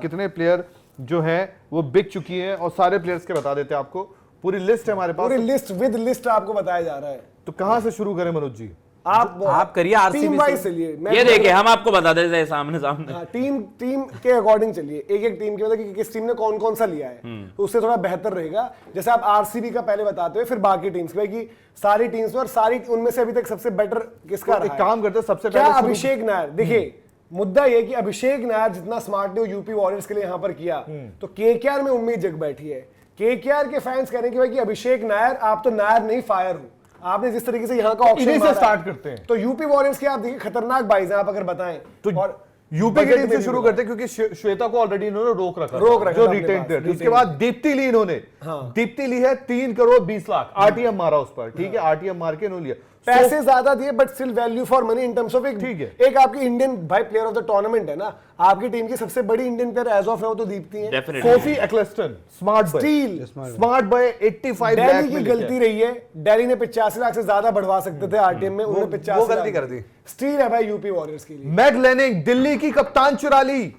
कितने प्लेयर जो है वो बिक चुकी है, और सारे प्लेयर्स के बता देते हैं आपको, पूरी लिस्ट है हमारे पास, पूरी लिस्ट विद लिस्ट आपको बताया जा रहा है। तो कहां से शुरू करें मनोज जी? आप करिए आरसीबी टीम वाइज चलिए, ये देखिए हम आपको बता देते हैं सामने सामने। हाँ, टीम के अकॉर्डिंग चलिए, एक एक टीम के मतलब कि किस टीम ने कौन कौन सा लिया है, तो उससे थोड़ा बेहतर रहेगा। जैसे आप आरसीबी का पहले बताते हुए फिर बाकी टीम्स के, कि सारी टीम्स में और सारी उनमें से अभी तक सबसे बेटर किसका रहा है? काम करते हैं सबसे क्या पहले अभिषेक नायर। देखिए मुद्दा ये कि अभिषेक नायर जितना स्मार्ट ने यूपी वॉरियर्स के लिए यहां पर किया, तो केकेआर में उम्मीद जग बैठी है। केकेआर के फैंस कह रहे हैं कि भाई कि अभिषेक नायर, आप तो नायर नहीं फायर हो, आपने जिस तरीके से यहाँ का ऑप्शन से स्टार्ट करते हैं। तो यूपी वॉरियर्स की आप देखिए खतरनाक बाइज हैं, आप अगर बताएं तो और यूपी की टीम से शुरू करते हैं, क्योंकि श्वेता को ऑलरेडी इन्होंने रोक रखा जो रिटेन प्लेयर। उसके बाद दीप्ति ली इन्होंने, दीप्ति ली है 3 करोड़ 20 लाख, आरटीएम मारा उस पर, ठीक है, आरटीएम मार के इन्होंने लिया, पैसे ज्यादा दिए but still value for money in terms of एक आपकी इंडियन भाई प्लेयर ऑफ द टूर्नामेंट है ना, आपकी टीम की सबसे बड़ी Indian player as of now तो दीप्ति है। Sophie Ecclestone smart smart boy 85 lakh Delhi की गलती रही है, दिल्ली ने 85 लाख से ज्यादा बढ़वा सकते थे आरटीएम में, उन्होंने 85 गलती कर दी। स्टील है भाई यूपी वॉरियर्स के लिए। मैग लेनिंग दिल्ली की कप्तान चुरा ली,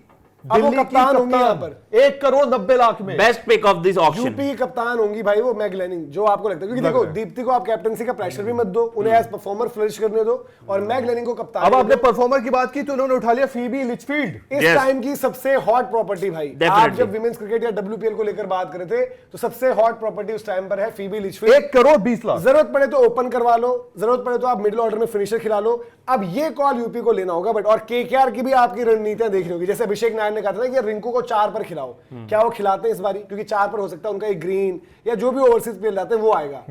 अब वो कप्तान होंगी यहाँ पर 1 करोड़ 90 लाख में, best pick of this auction. UP की कप्तान होंगी भाई वो मैग लेनिंग, जो आपको लगता है, क्योंकि देखो दीप्ति को आप कैप्टनसी का प्रेशर भी मत दो, उन्हें एज परफॉर्मर फ्लरिश करने दो, और मैग लेनिंग को कप्तान। अब आपने परफॉर्मर की बात की तो उन्होंने उठा लिया फीबी लिचफील्ड, इस टाइम की सबसे हॉट प्रॉपर्टी भाई। आप जब विमेंस क्रिकेट या डब्ल्यूपीएल को लेकर बात कर रहे थे तो सबसे हॉट प्रॉपर्टी उस टाइम पर है फीबी लिचफील्ड। 1 करोड़ 20 लाख, जरूरत पड़े तो ओपन करवा लो, जरूरत पड़े तो आप मिडिल ऑर्डर में फिनिशर खिला लो। अब ये कॉल यूपी को लेना होगा, बट और केकेआर की भी आपकी रणनीतियां देखनी होगी। जैसे अभिषेक नायर ने कहा था ना कि रिंकू को 4 पर खिलाओ, क्या वो खिलाते हैं इस बारी? क्योंकि 4 पर हो सकता है उनका एक ग्रीन या जो भी ओवरसीज प्लेयर लाते हैं वो आएगा।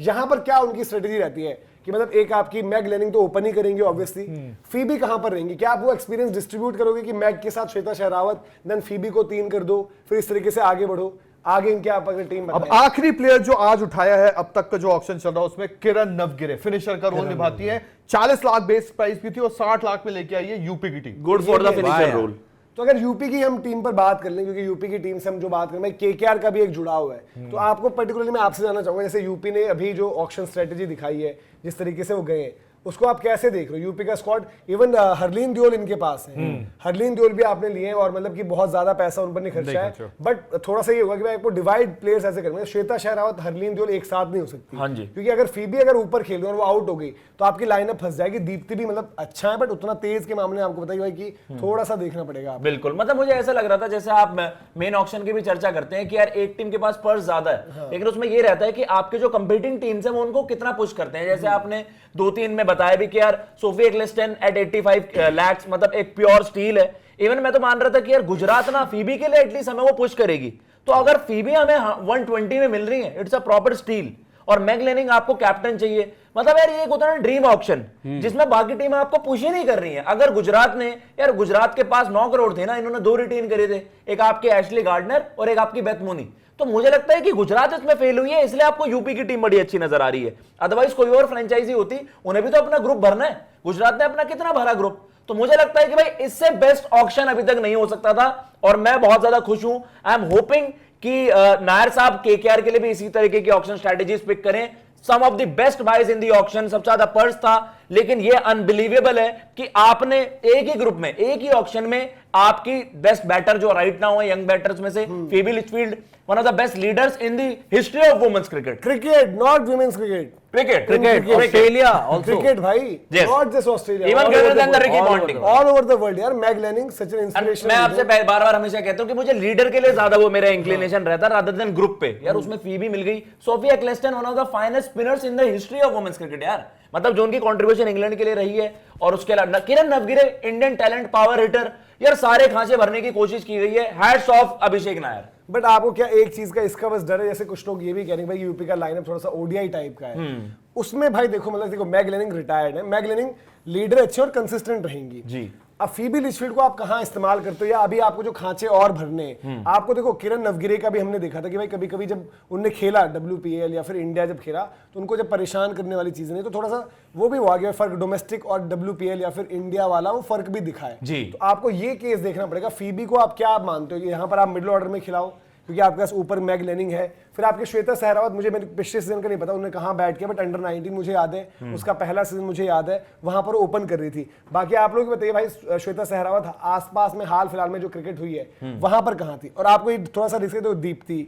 यहां पर क्या उनकी स्ट्रेटेजी रहती है कि मतलब एक आपकी मैग लेनिंग तो ओपन ही करेंगे ऑब्वियसली, फीबी कहां पर रहेंगी? क्या आप वो एक्सपीरियंस डिस्ट्रीब्यूट करोगे कि मैग के साथ श्वेता शेरावत, देन फीबी को 3 कर दो, फिर इस तरीके से आगे बढ़ो? आगे इनके आप अगर टीम अब आखिरी प्लेयर जो आज उठाया है, अब तक का जो ऑक्शन चल रहा है उसमें किरण नवगिरे फिनिशर का रोल निभाती है, 40 लाख बेस प्राइस भी थी और 60 लाख में लेके आई है यूपी की team. Good for the finisher role. तो अगर यूपी की हम टीम पर बात कर लें, क्योंकि यूपी की टीम से हम जो बात करें, केकेआर का भी एक जुड़ाव है, तो आपको पर्टिकुलरली मैं आपसे जानना चाहूंगा, जैसे यूपी ने अभी जो ऑक्शन स्ट्रेटेजी दिखाई है, जिस तरीके से वो गए, उसको आप कैसे देख रहे हो? यूपी का स्क्वाड, इवन हरलीन दियोल इनके पास है, हरलीन दियोल भी आपने लिए और मतलब कि बहुत ज्यादा पैसा उन पर नहीं खर्चा है, बट थोड़ा सा ये होगा कि भाई आपको डिवाइड प्लेयर्स ऐसे करेंगे, श्वेता शेरावत हरलीन दियोल एक साथ नहीं हो सकती। हाँ जी। क्योंकि अगर फीबी अगर ऊपर खेल रही और वो आउट हो गई तो आपकी लाइनअप फंस जाएगी। दीप्ति भी मतलब अच्छा है, बट उतना तेज के मामले में आपको बताइए भाई कि थोड़ा सा देखना पड़ेगा। बिल्कुल, मतलब मुझे ऐसा लग रहा था जैसे आप मेन ऑक्शन की भी चर्चा करते हैं कि यार एक टीम के पास पर्स ज्यादा है, लेकिन उसमें ये रहता है कि आपके जो कंपीटिंग टीम्स हैं वो उनको कितना पुश करते हैं। जैसे आपने 2-3 में बताया भी कि यार सोफी एक्लेस्टन एट 85 लाख, मतलब एक प्योर स्टील है। इवन मैं तो मान रहा था कि यार गुजरात ना फीबी के लिए एटलीस्ट हमें वो पुश करेगी, तो अगर फीबी हमें 120 में मिल रही है, इट्स अ प्रॉपर स्टील, और मैग लेनिंग आपको कैप्टन चाहिए, मतलब यार ये एक होता है ड्रीम ऑक्शन जिसमें बाकी टीम आपको पुश ही नहीं कर रही है। अगर गुजरात ने, यार गुजरात के पास 9 करोड़ थे ना, इन्होंने 2 रिटेन करे थे, एक आपके एशली गार्डनर और एक आपकी बेथ मोनी, तो मुझे लगता है कि गुजरात इसमें फेल हुई है, इसलिए आपको यूपी की टीम बड़ी अच्छी नजर आ रही है। अदरवाइज कोई और फ्रेंचाइजी होती, उन्हें भी तो अपना ग्रुप भरना है, गुजरात ने अपना कितना भरा ग्रुप, तो मुझे लगता है कि भाई इससे बेस्ट ऑक्शन अभी तक नहीं हो सकता था, और मैं बहुत ज्यादा खुश हूं। आई एम होपिंग कि नायर साहब केकेआर के लिए भी इसी तरीके की ऑक्शन स्ट्रेटेजीज पिक करें। Some of the best buys in the auction, सबसे ज्यादा पर्स था, लेकिन ये अनबिलीवेबल है कि आपने एक ही ग्रुप में, एक ही ऑक्शन में आपकी बेस्ट बैटर जो राइट नाउ है यंग बैटर्स में से Phoebe Litchfield, one of the best leaders in the history of women's cricket, not women's cricket, Australia also cricket भाई, not just Australia, even greater than the Ricky Ponting, all over the world यार। Meg Lanning such an inspiration. मैं आपसे बार-बार हमेशा कहता हूं कि मुझे लीडर के लिए ज्यादा वो मेरा इंक्लिनेशन रहता है रादर देन ग्रुप पे। यार उसमें फीबी मिल गई, Sophie Ecclestone one of the finest spinners in the history of women's cricket यार, मतलब जो उनकी कंट्रीब्यूशन इंग्लैंड के लिए रही है, और उसके अलावा Kiran Navgire Indian talent power hitter, यार सारे खांचे भरने की कोशिश की गई है। Hats off Abhishek Nayar. But आपको क्या एक चीज का इसका बस डर है, जैसे कुछ लोग ये भी कह रहे हैं भाई यूपी का लाइनअप थोड़ा सा ओडीआई टाइप का है, उसमें भाई देखो मतलब देखो मैग लेनिंग रिटायर्ड है, मैग लेनिंग लीडर अच्छे और कंसिस्टेंट रहेंगी जी। अब फीबी लिचफील्ड को आप कहां इस्तेमाल करते हो, या अभी आपको जो खांचे और भरने, आपको देखो किरण नवगिरे का भी हमने देखा था कि भाई कभी कभी जब उनने खेला डब्ल्यूपीएल या फिर इंडिया जब खेला, तो उनको जब परेशान करने वाली चीजें नहीं, तो थोड़ा सा वो भी हुआ गया फर्क, डोमेस्टिक और डब्ल्यूपीएल या फिर इंडिया वाला वो फर्क भी दिखा है जी। तो आपको ये केस देखना पड़ेगा। फीबी को आप क्या मानते हो कि यहाँ पर आप मिडिल ऑर्डर में खिलाओ, क्योंकि आपके पास ऊपर मैग लेनिंग है, फिर आपके श्वेता सहरावत, मुझे मेरे पिछले सीजन का नहीं पता उन्होंने कहाँ बैट किया, बट अंडर 19 मुझे याद है, उसका पहला सीजन मुझे याद है, वहां पर ओपन कर रही थी। बाकी आप लोग बताइए भाई, श्वेता सहरावत आसपास में हाल फिलहाल में जो क्रिकेट हुई है वहां पर कहाँ थी? और आपको थोड़ा सा रिस्क तो दीप्ति,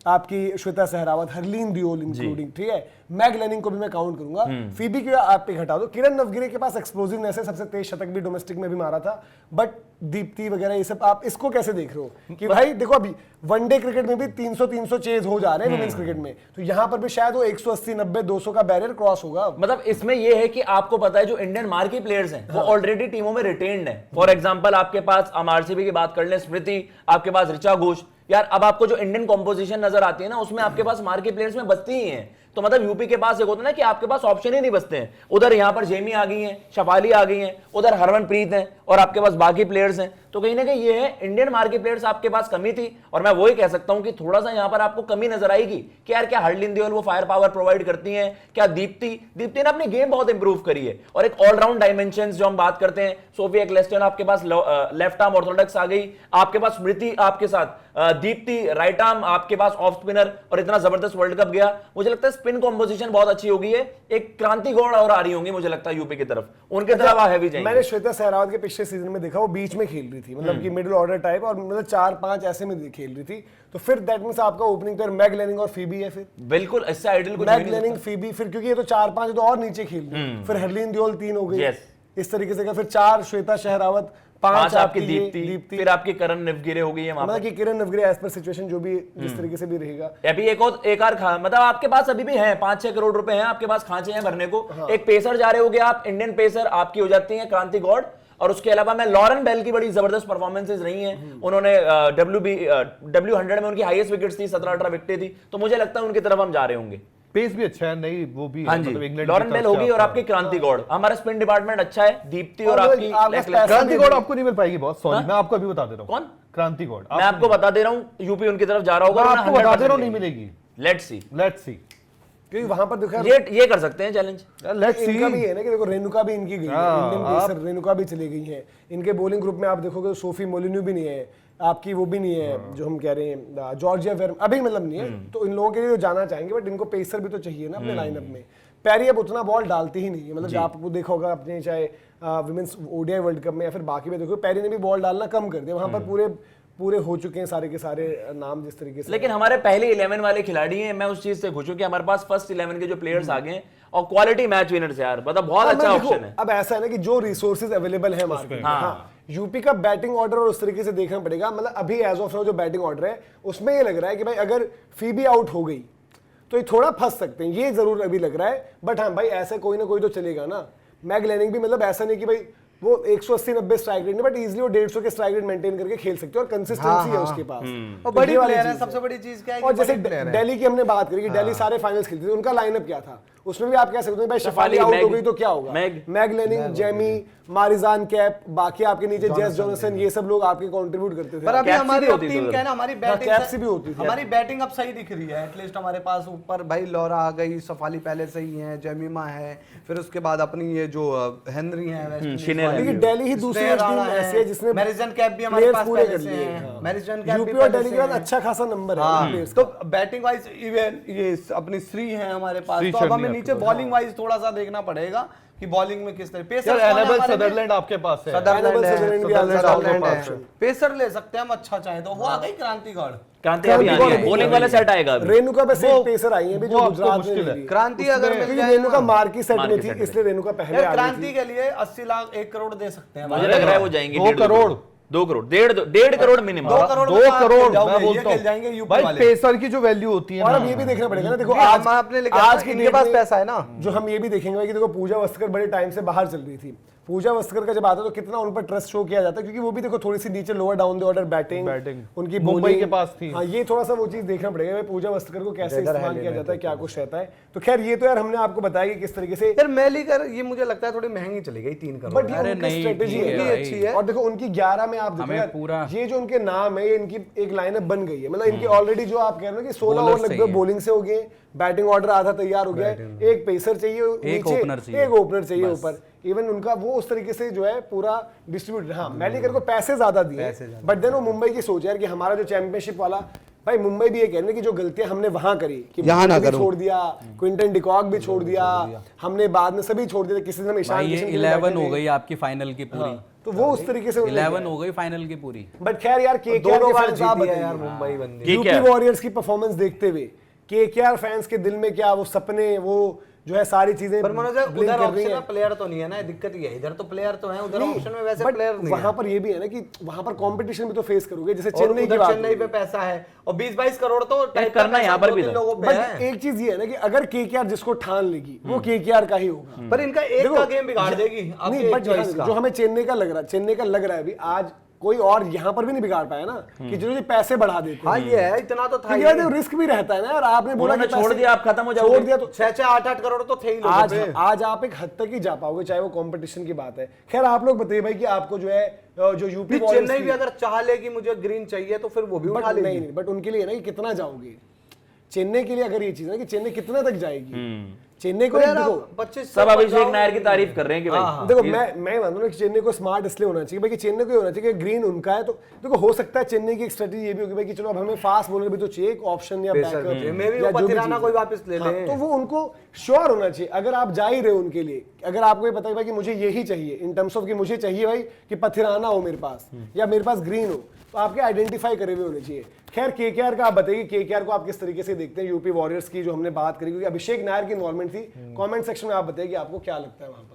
आपकी श्वेता सहरावत, हरलीन दियोल इंक्लूडिंग, ठीक है, मैग लेनिंग को भी मैं काउंट करूंगा, फीबी को आप पे घटा दो। किरण नवगिरे के पास एक्सप्लोसिवनेस है, सबसे तेज शतक भी डोमेस्टिक में भी मारा था, बट दीप्ति वगैरह ये सब, आप इसको कैसे देख रहे हो कि भाई देखो अभी वनडे क्रिकेट में भी 300 चेज हो जा रहे हैं वुमेन्स क्रिकेट में, तो यहां पर भी शायद वो 180, 90, 200 का बैरियर क्रॉस होगा। मतलब इसमें ये है कि आपको पता है जो इंडियन मार्की प्लेयर्स हैं वो ऑलरेडी टीमों में रिटेन्ड है। फॉर एग्जांपल आपके पास हम आरसीबी की बात कर लें, स्मृति, आपके पास ऋचा घोष, यार अब आपको जो इंडियन कॉम्पोजिशन नजर आती है ना, उसमें आपके पास मार्की प्लेयर्स में बचती ही हैं। तो मतलब यूपी के पास एक होता है ना कि आपके पास ऑप्शन ही नहीं बचते हैं। उधर यहाँ पर जेमी आ गई हैं, शफाली आ गई हैं, उधर हरमनप्रीत हैं, और आपके पास बाकी प्लेयर्स हैं। तो कहीं ना कहीं ये है इंडियन मार्की प्लेयर्स आपके पास कमी थी, और मैं वही कह सकता हूं कि थोड़ा सा यहाँ पर आपको कमी नजर आएगी कि यार क्या हरलीन दियोल वो फायर पावर प्रोवाइड करती हैं, क्या दीप्ति ने अपनी गेम बहुत इंप्रूव करी है, और एक ऑलराउंड डायमेंशन जो हम बात करते हैं, सोफिया क्लेस्टन आपके पास लेफ्ट आर्म ऑर्थोडॉक्स आ गई, आपके पास स्मृति, आपके साथ दीप्ति राइट आर्म, आपके पास ऑफ स्पिनर, और इतना जबरदस्त वर्ल्ड कप गया। मुझे लगता है स्पिन कॉम्पोजिशन बहुत अच्छी होगी है। एक क्रांति गौड़ और आ रही होंगी मुझे लगता है यूपी की तरफ, उनके तरफ हैवी जाएंगे। मैंने श्वेता सहरावत के पिछले सीजन में देखा, वो बीच में खेल रही थी, मतलब कि मिडिल ऑर्डर टाइप, और मतलब 4-5 ऐसे में खेल रही थी। तो फिर दैट मींस आपका ओपनिंग प्लेयर मैग लेनिंग और फीबी है। फिर बिल्कुल इससे आइडियल कुछ मैग लेनिंग, फीबी, फिर क्योंकि ये तो 4-5 तो और नीचे खेल रही, फिर हरलीन दियोल 3 हो गई इस तरीके से, फिर 4 श्वेता सहरावत, 5 आपकी दीप्ति, फिर आपकी किरण नवगिरे हो गई है वहां पर, मतलब कि किरण नवगिरे एज पर सिचुएशन जो भी जिस तरीके से भी रहेगा। अभी एक और मतलब आपके पास अभी भी है 5-6 करोड़ रुपए हैं आपके पास, खांचे हैं भरने को। एक पेसर जा रहे होगे आप, इंडियन पेसर आपकी हो जाती है क्रांति गौड़, और उसके अलावा मैं लॉरेन बेल की बड़ी जबरदस्त परफॉर्मेंसेस रही हैं। उन्होंने W100 में उनकी हाईएस्ट विकेट्स थी, 17-18 विकेटें थी, तो मुझे लगता है उनकी तरफ हम जा रहे होंगे। पेस भी अच्छा है, नहीं वो भी हाँ जी, लॉरेन बेल होगी और आपकी क्रांति गौड़। हमारा स्पिन डिपार्टमेंट अच्छा है, दीप्ति और आपकी क्रांति गौड़ आपको नहीं मिल पाएगी बॉस, सॉरी मैं आपको अभी बता दे रहा हूं। कौन? क्रांति गौड़। मैं आपको बता दे रहा हूं यूपी उनकी तरफ जा रहा होगा, आपको बता दे रहा हूं नहीं मिलेगी। लेट्स सी क्योंकि वहां पर देखो ये कर सकते हैं चैलेंज। इनका भी है ना कि देखो रेणुका भी इनकी गई है, इंडियन पेसर रेणुका भी चली गई है। इनके बॉलिंग ग्रुप में आप देखोगे सोफी मोलिन्यू भी नहीं है, आपकी वो भी नहीं है जो हम कह रहे हैं जॉर्जिया वेर अभी मतलब नहीं है। तो इन लोगों के लिए तो जाना चाहेंगे, बट इनको पेसर भी तो चाहिए ना अपने लाइनअप में। पैरी अब उतना बॉल डालती ही नहीं है, मतलब आपको देखा होगा अपने चाहे विमेंस ओडीआई वर्ल्ड कप में या फिर बाकी में देखो, पैरी ने भी बॉल डालना कम कर दिया। वहां पर पूरे हो चुके हैं सारे के सारे नाम जिस तरीके से। लेकिन हमारे पहले 11 वाले खिलाड़ी हैं, मैं उस चीज से खुश हूं कि हमारे पास फर्स्ट 11 के जो प्लेयर्स आ गए हैं और क्वालिटी मैच विनर्स यार, मतलब बहुत अच्छा ऑप्शन है। अब ऐसा है ना कि जो रिसोर्सेज अवेलेबल है मार्केट में, यूपी का बैटिंग ऑर्डर और उस तरीके से देखना पड़ेगा। मतलब अभी एज ऑफ नाउ जो बैटिंग ऑर्डर है उसमें ये लग रहा है कि भाई अगर फीबी आउट हो गई तो ये थोड़ा फंस सकते हैं, ये जरूर अभी लग रहा है। बट हाँ भाई ऐसा कोई ना कोई तो चलेगा ना। मैग लेनिंग भी मतलब ऐसा नहीं कि भाई वो 180-90 स्ट्राइक रेट नहीं, बट इजीली वो 150 के स्ट्राइक रेट मेंटेन करके खेल सकते हो और कंसिस्टेंसी है उसके पास। और बड़ी प्लेयर है, सबसे बड़ी चीज क्या है। और जैसे दिल्ली की हमने बात करी कि दिल्ली सारे फाइनल्स खेलती थी, उनका लाइनअप क्या था? उसमें भी आप कह सकते हैं भाई शफाली आउट हो गई तो क्या होगा? Meg Lanning, Jamie, Marizanne Kapp, बाकी आपके नीचे जेस जॉनसन, ये सब लोग आपके कंट्रीब्यूट करते थे। पर अभी हमारी टीम क्या है ना, हमारी बैटिंग कैप्स भी होती थी, हमारी बैटिंग अब सही दिख रही है। एटलीस्ट हमारे पास ऊपर भाई लॉरा आ गई, सफाली पहले से ही है, जेमिमा है, फिर उसके बाद अपनी ये जो हेनरी है, लेकिन दिल्ली ही दूसरी टीम ऐसी है जिसने मैरिजन कैप भी हमारे पास पहले से है। मैरिजन कैप यूपी और दिल्ली के बाद अच्छा खासा नंबर है। तो बैटिंग वाइज इवन ये अपनी श्री है हमारे पास, तो अब हमें नीचे बॉलिंग वाइज थोड़ा सा देखना पड़ेगा कि बॉलिंग में किस तरह पेसर सदरलैंड आपके पास है, पेसर ले सकते हैं हम अच्छा चाहे तो। वो आ गई क्रांति गौड़, क्रांति अभी आ गई है, बॉलिंग वाला सेट आएगा। रेणुका पे से पेसर आई है अभी जो गुजरात में। क्रांति अगर मिल जाए, रेणुका मार्की सेट में थी इसलिए रेणुका पहले आ गई। क्रांति के लिए 80 लाख 1 करोड़ दे सकते हैं। मुझे लग रहा है वो जाएंगे 2 करोड़ 2 करोड़ 1.5 करोड़ मिनिमम। 2 करोड़ मैं बोलता हूं जाएंगे यूपी भाई वाले। पेसर की जो वैल्यू होती है और ना, अब ये भी देखना पड़ेगा ना, देखो आज के पास पैसा है ना, जो हम ये भी देखेंगे भाई कि देखो पूजा वस्कर बड़े टाइम से बाहर चल रही थी। पूजा वस्कर का जब आता है तो कितना उन पर ट्रस्ट शो किया जाता है, क्योंकि वो भी देखो थोड़ी सी नीचे lower down the order batting उनकी मुंबई के पास थी। हाँ, ये थोड़ा सा वो चीज देखना पड़ेगा भाई पूजा वस्कर को कैसे इस्तेमाल किया जाता है, क्या कुछ रहता है। तो खैर ये तो यार हमने आपको बताया कि किस तरीके से यार मैलीकर ये मुझे लगता है थोड़ी महंगी चली गई 3 करोड़, बट ये उनकी स्ट्रेटेजी है अच्छी है। और देखो उनकी 11 में आप देखो ये जो उनके नाम है, ये इनकी एक लाइनअप बन गई है। मतलब इनकी ऑलरेडी जो आप कह रहे हो कि 16 ओवर लगभग बॉलिंग से हो गए, बैटिंग ऑर्डर आधा तैयार हो गया है, एक पेसर चाहिए नीचे, एक ओपनर चाहिए ऊपर। इवन उनका वो उस तरीके से जो है पूरा डिस्ट्रीब्यूट। हाँ, मैलीकर को पैसे ज्यादा दिए, बट देन वो मुंबई की सोच है कि हमारा जो चैंपियनशिप वाला भाई मुंबई भी ये कह रहे हैं कि जो गलतियां हमने वहां करी कि यहाँ ना भी करो। छोड़ दिया, क्विंटन डिकॉक भी छोड़ दिया, हमने बाद में सभी छोड़ दिया, किसी ने ईशान भाई ये किशन के लिए 11 बैठे हो थे। गई आपकी फाइनल की पूरी, तो वो उस तरीके से 11 हो गई फाइनल की पूरी। बट खैर यार केकेआर दोनों के बार फैंस आप जीती है यार बताइए, मुंबई बंदी। ठीक यूपी है। वॉरियर्स की परफॉर्मेंस देखते हुए केकेआर फैंस के दिल में क्या वो सपने, वो जो है सारी चीजें पर मनोज blink उधर कर रही ऑप्शन हैं। में प्लेयर तो नहीं है ना, दिक्कत ये है। इधर तो प्लेयर तो है, उधर नहीं, ऑप्शन में वैसे but प्लेयर नहीं वहां है। पर ये भी है ना कि वहां पर कंपटीशन भी तो फेस करोगे, जैसे और चेन्नई की उधर बात चेन्नई पे होगी। पैसा है और 20-22 करोड़ तो टाइप करना यहाँ पर भी दो-तीन था। लोगों पे बट है। एक चीज ये है ना कि अगर केकेआर जिसको ठान लेगी वो केकेआर का ही होगा। पर इनका एक देखो, का गेम बिगाड़ देगी आपके नहीं, बट एक choice का। जो हमें चेन्नई का लग रहा है अभी, आज कोई और यहाँ पर भी नहीं बिगाड़ पाया ना कि जो पैसे बढ़ा देते हाँ ये है, इतना तो था क्योंकि यार रिस्क भी रहता है ना यार, आपने बोला उन्होंने कि छोड़ पैसे- दिया, आप खत्म हो जाओगे। छोड़ दिया तो 6-6, 8-8 करोड़ तो थे ही लोगों आज पे। आज आप एक हद तक ही जा पाओगे, चाहे वो कंपटीशन की बात है। खैर आप लोग बताइए भाई कि आपको जो है जो यूपी नहीं, चेन्नई भी अगर चाह ले कि मुझे ग्रीन चाहिए तो फिर वो भी उठा लेगी। नहीं, बट उनके लिए ना कि कितना जाओगे चेन्नई के लिए, अगर ये चीज है कि चेन्नई कितने तक जाएगी, चेन्नई को तो यार देखो, आप 25 सब अभिषेक नायर की तारीफ कर रहे हैं कि भाई देखो मैं मानता हूं कि चेन्नई को स्मार्ट इसलिए होना चाहिए भाई कि चेन्नई को ये होना चाहिए कि ग्रीन उनका है, तो देखो हो सकता है चेन्नई की एक स्ट्रेटजी ये भी होगी भाई कि चलो अब हमें फास्ट बॉलर भी तो चाहिए, एक ऑप्शन या पेसर बैकअप चाहिए। Maybe या वो जो भी पथिराना चीज़ कोई है। वापस ले हाँ, ले। तो वो उनको श्योर होना चाहिए। अगर आप जा ही रहे हो उनके लिए, अगर आपको ये पता है भाई कि मुझे यही चाहिए इन टर्म्स ऑफ कि मुझे चाहिए भाई कि पथिराना हो मेरे पास या मेरे पास ग्रीन हो, तो आपके आइडेंटिफाई करे हुए होने चाहिए। खैर केकेआर का आप बताइए, केकेआर को आप किस तरीके से देखते हैं, यूपी वॉरियर्स की जो हमने बात करी, क्योंकि अभिषेक नायर की इन्वॉल्वमेंट थी। कमेंट सेक्शन में आप बताइए कि आपको क्या लगता है वहां पर।